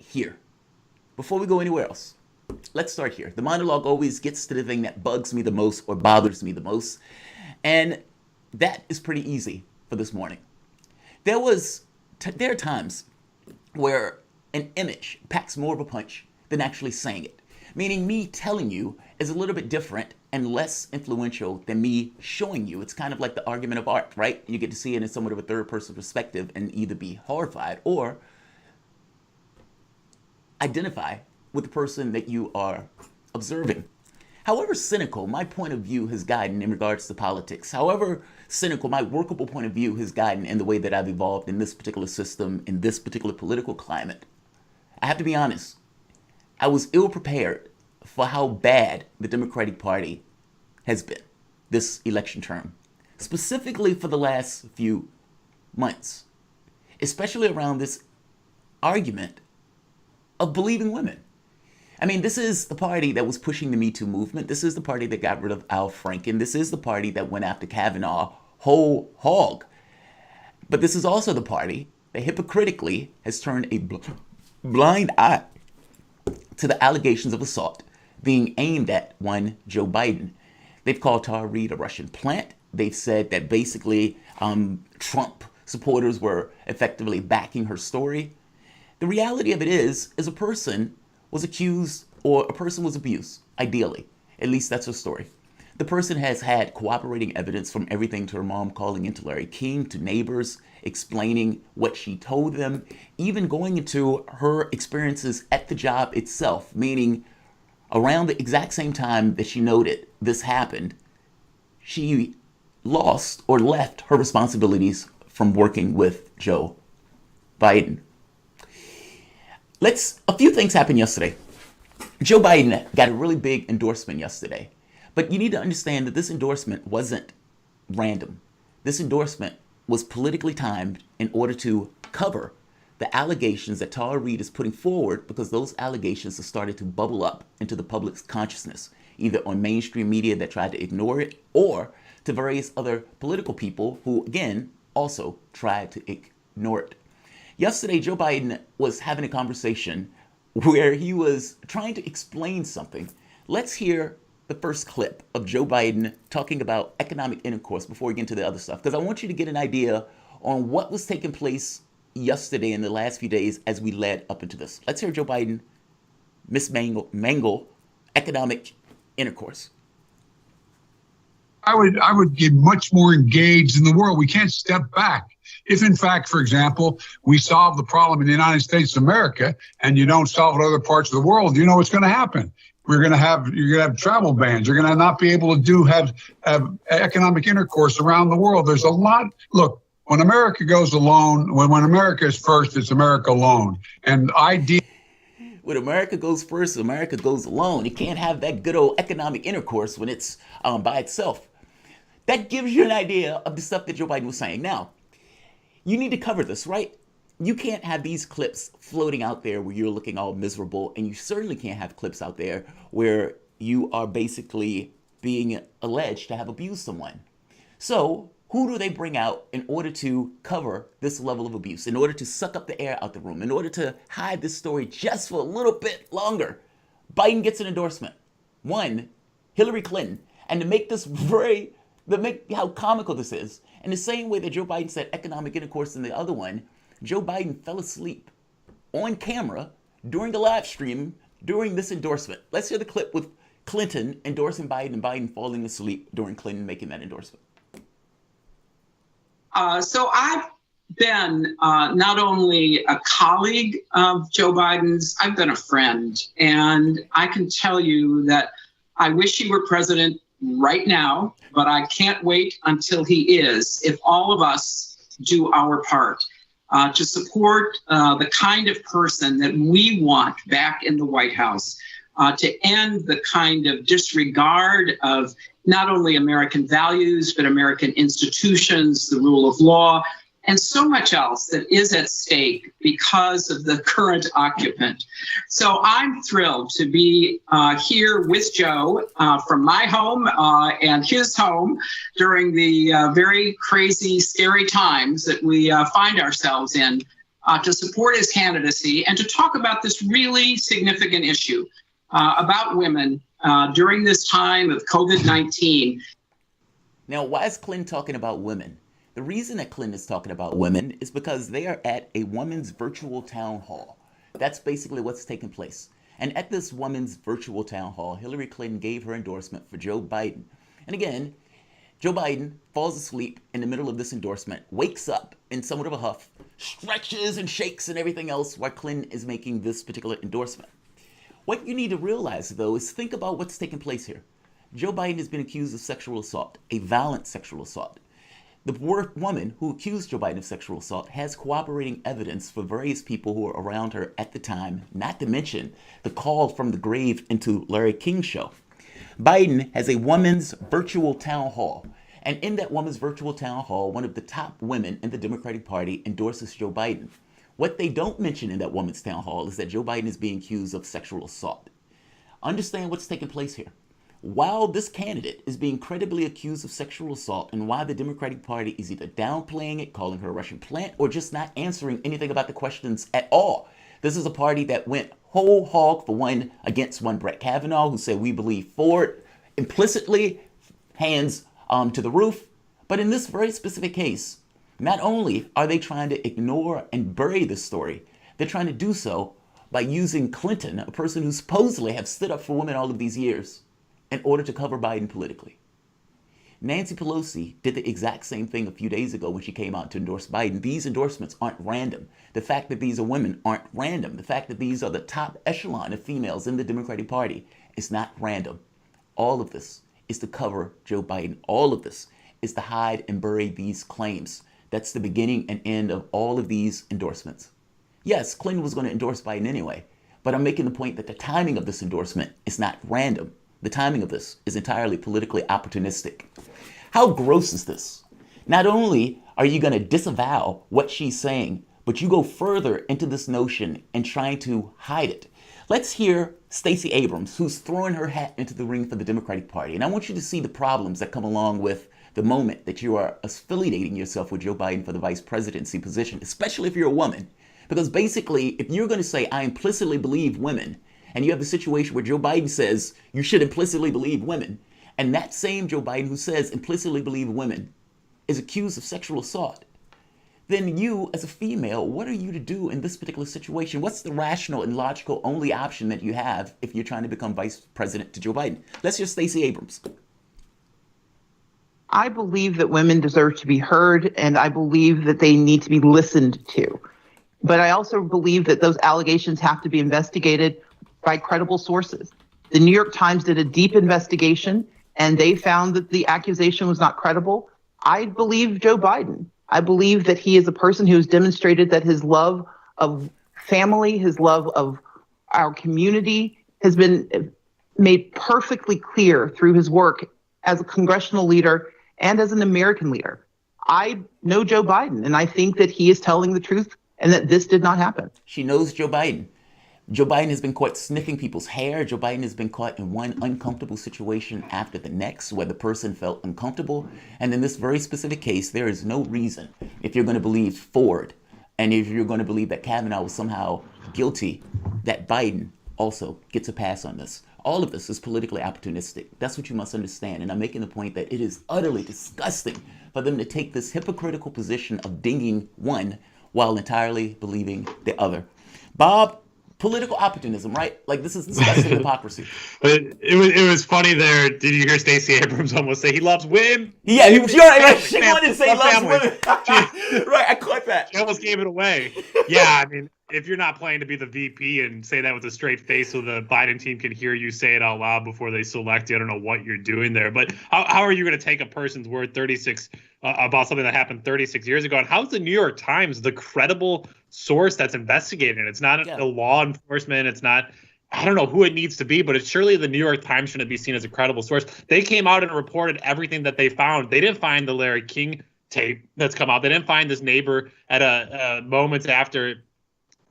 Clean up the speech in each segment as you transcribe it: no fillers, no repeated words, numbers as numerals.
here. Before we go anywhere else, let's start here. The monologue always gets to the thing that bugs me the most or bothers me the most. And that is pretty easy for this morning. There are times where an image packs more of a punch than actually saying it. Meaning me telling you is a little bit different and less influential than me showing you. It's kind of like the argument of art, right? You get to see it in somewhat of a third person perspective and either be horrified or identify with the person that you are observing. However cynical my point of view has gotten in regards to politics, however cynical my workable point of view has gotten in the way that I've evolved in this particular system, in this particular political climate, I have to be honest, I was ill prepared for how bad the Democratic Party has been this election term, specifically for the last few months, especially around this argument of believing women. I mean, this is the party that was pushing the Me Too movement. This is the party that got rid of Al Franken. This is the party that went after Kavanaugh whole hog. But this is also the party that hypocritically has turned a blind eye to the allegations of assault being aimed at one Joe Biden. They've called Tara Reade a Russian plant. They've said that basically Trump supporters were effectively backing her story. The reality of it is a person was accused or a person was abused, ideally. At least that's her story. The person has had cooperating evidence from everything to her mom calling into Larry King, to neighbors explaining what she told them, even going into her experiences at the job itself, meaning around the exact same time that she noted this happened, she lost or left her responsibilities from working with Joe Biden. A few things happened yesterday. Joe Biden got a really big endorsement yesterday. But you need to understand that this endorsement wasn't random. This endorsement was politically timed in order to cover the allegations that Tara Reade is putting forward, because those allegations have started to bubble up into the public's consciousness, either on mainstream media that tried to ignore it or to various other political people who, again, also tried to ignore it. Yesterday, Joe Biden was having a conversation where he was trying to explain something. Let's hear the first clip of Joe Biden talking about economic intercourse before we get into the other stuff, because I want you to get an idea on what was taking place yesterday in the last few days as we led up into this. Let's hear Joe Biden mangle economic intercourse. I would get much more engaged in the world. We can't step back. If, in fact, for example, we solve the problem in the United States of America and you don't solve it in other parts of the world, you know what's going to happen. You're going to have travel bans. You're going to not be able to have economic intercourse around the world. There's a lot. Look, when America goes alone, when America is first, it's America alone. And when America goes first, America goes alone. You can't have that good old economic intercourse when it's by itself. That gives you an idea of the stuff that Joe Biden was saying. Now, you need to cover this, right? You can't have these clips floating out there where you're looking all miserable, and you certainly can't have clips out there where you are basically being alleged to have abused someone. So who do they bring out in order to cover this level of abuse, in order to suck up the air out the room, in order to hide this story just for a little bit longer? Biden gets an endorsement. One, Hillary Clinton. And to make this how comical this is, in the same way that Joe Biden said economic intercourse in the other one, Joe Biden fell asleep on camera during the live stream during this endorsement. Let's hear the clip with Clinton endorsing Biden and Biden falling asleep during Clinton making that endorsement. So I've been not only a colleague of Joe Biden's, I've been a friend. And I can tell you that I wish he were president right now, but I can't wait until he is, if all of us do our part. To support the kind of person that we want back in the White House, to end the kind of disregard of not only American values, but American institutions, the rule of law, and so much else that is at stake because of the current occupant. So I'm thrilled to be here with Joe from my home and his home during the very crazy, scary times that we find ourselves in to support his candidacy and to talk about this really significant issue about women during this time of COVID-19. Now, why is Clinton talking about women? The reason that Clinton is talking about women is because they are at a women's virtual town hall. That's basically what's taking place. And at this women's virtual town hall, Hillary Clinton gave her endorsement for Joe Biden. And again, Joe Biden falls asleep in the middle of this endorsement, wakes up in somewhat of a huff, stretches and shakes and everything else while Clinton is making this particular endorsement. What you need to realize, though, is think about what's taking place here. Joe Biden has been accused of sexual assault, a violent sexual assault. The woman who accused Joe Biden of sexual assault has corroborating evidence for various people who were around her at the time, not to mention the call from the grave into Larry King's show. Biden has a women's virtual town hall. And in that women's virtual town hall, one of the top women in the Democratic Party endorses Joe Biden. What they don't mention in that women's town hall is that Joe Biden is being accused of sexual assault. Understand what's taking place here. While this candidate is being credibly accused of sexual assault, and why the Democratic Party is either downplaying it, calling her a Russian plant, or just not answering anything about the questions at all. This is a party that went whole hog for one against one Brett Kavanaugh, who said we believe Ford implicitly, hands to the roof. But in this very specific case, not only are they trying to ignore and bury this story, they're trying to do so by using Clinton, a person who supposedly have stood up for women all of these years, in order to cover Biden politically. Nancy Pelosi did the exact same thing a few days ago when she came out to endorse Biden. These endorsements aren't random. The fact that these are women aren't random. The fact that these are the top echelon of females in the Democratic Party is not random. All of this is to cover Joe Biden. All of this is to hide and bury these claims. That's the beginning and end of all of these endorsements. Yes, Clinton was going to endorse Biden anyway, but I'm making the point that the timing of this endorsement is not random. The timing of this is entirely politically opportunistic. How gross is this? Not only are you going to disavow what she's saying, but you go further into this notion and trying to hide it. Let's hear Stacey Abrams, who's throwing her hat into the ring for the Democratic Party. And I want you to see the problems that come along with the moment that you are affiliating yourself with Joe Biden for the vice presidency position, especially if you're a woman. Because basically, if you're going to say, I implicitly believe women, and you have the situation where Joe Biden says you should implicitly believe women, and that same Joe Biden who says implicitly believe women is accused of sexual assault, then you, as a female, what are you to do in this particular situation? What's the rational and logical only option that you have if you're trying to become vice president to Joe Biden? Let's hear Stacey Abrams. I believe that women deserve to be heard, and I believe that they need to be listened to. But I also believe that those allegations have to be investigated by credible sources. The New York Times did a deep investigation, and they found that the accusation was not credible. I believe Joe Biden. I believe that he is a person who has demonstrated that his love of family, his love of our community has been made perfectly clear through his work as a congressional leader and as an American leader. I know Joe Biden, and I think that he is telling the truth and that this did not happen. She knows Joe Biden. Joe Biden has been caught sniffing people's hair. Joe Biden has been caught in one uncomfortable situation after the next where the person felt uncomfortable. And in this very specific case, there is no reason, if you're going to believe Ford and if you're going to believe that Kavanaugh was somehow guilty, that Biden also gets a pass on this. All of this is politically opportunistic. That's what you must understand. And I'm making the point that it is utterly disgusting for them to take this hypocritical position of dinging one while entirely believing the other. Bob, political opportunism, right? Like, this is disgusting hypocrisy. It was funny there. Did you hear Stacey Abrams almost say he loves women? Yeah, he was right. Like, she wanted to say he loves women. Right, I caught that. She almost gave it away. Yeah, I mean, if you're not planning to be the VP and say that with a straight face so the Biden team can hear you say it out loud before they select you, I don't know what you're doing there. But how are you going to take a person's word about something that happened 36 years ago? And how's the New York Times the credible source that's investigating it? It's not a law enforcement. It's not, I don't know who it needs to be, but it's surely the New York Times shouldn't be seen as a credible source. They came out and reported everything that they found. They didn't find the Larry King tape that's come out. They didn't find this neighbor at a moments after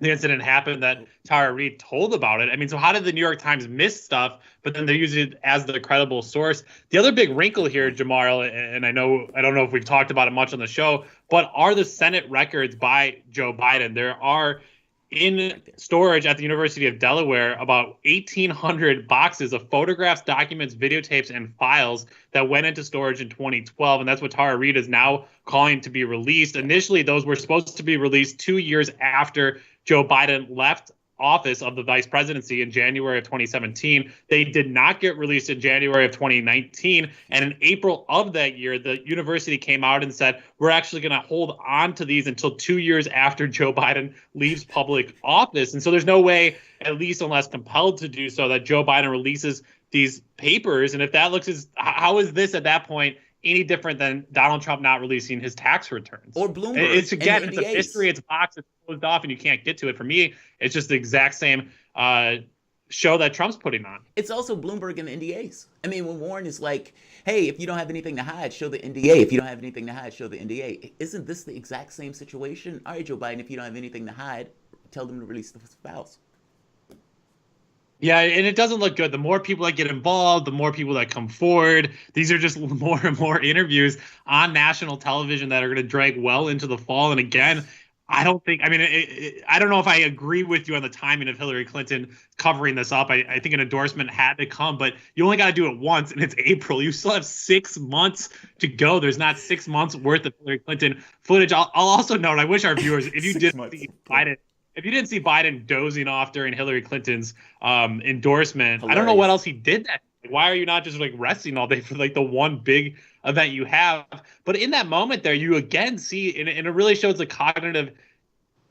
the incident happened that Tara Reid told about it. I mean, so how did the New York Times miss stuff, but then they're using it as the credible source? The other big wrinkle here, Jamarl, and I don't know if we've talked about it much on the show, but are the Senate records by Joe Biden. There are in storage at the University of Delaware about 1,800 boxes of photographs, documents, videotapes, and files that went into storage in 2012. And that's what Tara Reid is now calling to be released. Initially, those were supposed to be released 2 years after Joe Biden left office of the vice presidency in January of 2017. They did not get released in January of 2019. And in April of that year, the university came out and said, we're actually going to hold on to these until 2 years after Joe Biden leaves public office. And so there's no way, at least unless compelled to do so, that Joe Biden releases these papers. And if that looks as, how is this at that point any different than Donald Trump not releasing his tax returns? Or Bloomberg. It's again, it's a mystery. It's boxed, it's closed off, and you can't get to it. For me, it's just the exact same show that Trump's putting on. It's also Bloomberg and the NDAs. I mean, when Warren is like, hey, if you don't have anything to hide, show the NDA. If you don't have anything to hide, show the NDA. Isn't this the exact same situation? All right, Joe Biden, if you don't have anything to hide, tell them to release the files. Yeah, and it doesn't look good. The more people that get involved, the more people that come forward. These are just more and more interviews on national television that are going to drag well into the fall. And again, I don't know if I agree with you on the timing of Hillary Clinton covering this up. I think an endorsement had to come, but you only got to do it once, and it's April. You still have 6 months to go. There's not 6 months worth of Hillary Clinton footage. I'll also note, I wish our viewers, if you didn't see Biden, if you didn't see Biden dozing off during Hillary Clinton's endorsement, Hilarious. I don't know what else he did that. Why are you not just like resting all day for like the one big event you have? But in that moment there, you again see, and it really shows the cognitive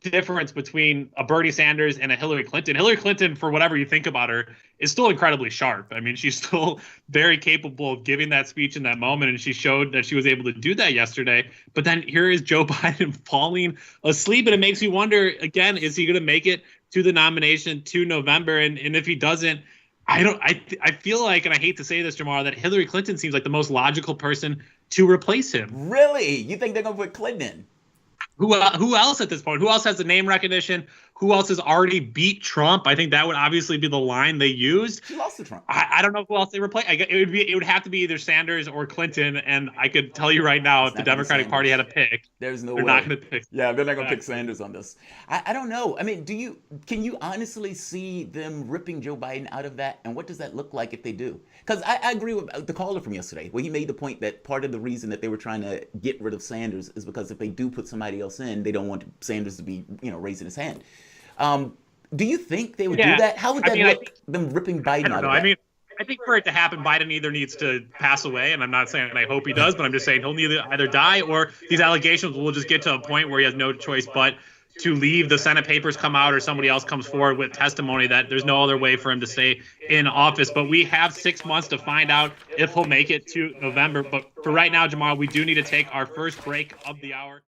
difference between a Bernie Sanders and a Hillary Clinton. Hillary Clinton, for whatever you think about her, is still incredibly sharp. I mean, she's still very capable of giving that speech in that moment, and she showed that she was able to do that yesterday. But then here is Joe Biden falling asleep, and it makes you wonder, again, is he going to make it to the nomination to November? And if he doesn't, I feel like, and I hate to say this, Jamarl, that Hillary Clinton seems like the most logical person to replace him. Really? You think they're going to put Clinton in? Who else at this point? Who else has the name recognition? Who else has already beat Trump? I think that would obviously be the line they used. She lost to Trump. I don't know who else they replace. It would have to be either Sanders or Clinton. And I could tell you right now, if the Democratic Party had a pick, there's no they're way. not going to pick. Yeah, they're not going to pick Sanders on this. I don't know. I mean, can you honestly see them ripping Joe Biden out of that? And what does that look like if they do? Because I agree with the caller from yesterday, where he made the point that part of the reason that they were trying to get rid of Sanders is because if they do put somebody else in, they don't want Sanders to be, raising his hand. Do you think they would do that? How would that look, them ripping Biden out of that? I mean, I think for it to happen, Biden either needs to pass away, and I'm not saying I hope he does, but I'm just saying he'll either die, or these allegations will just get to a point where he has no choice but to leave. The Senate papers come out, or somebody else comes forward with testimony that there's no other way for him to stay in office. But we have 6 months to find out if he'll make it to November. But for right now, Jamarl, we do need to take our first break of the hour.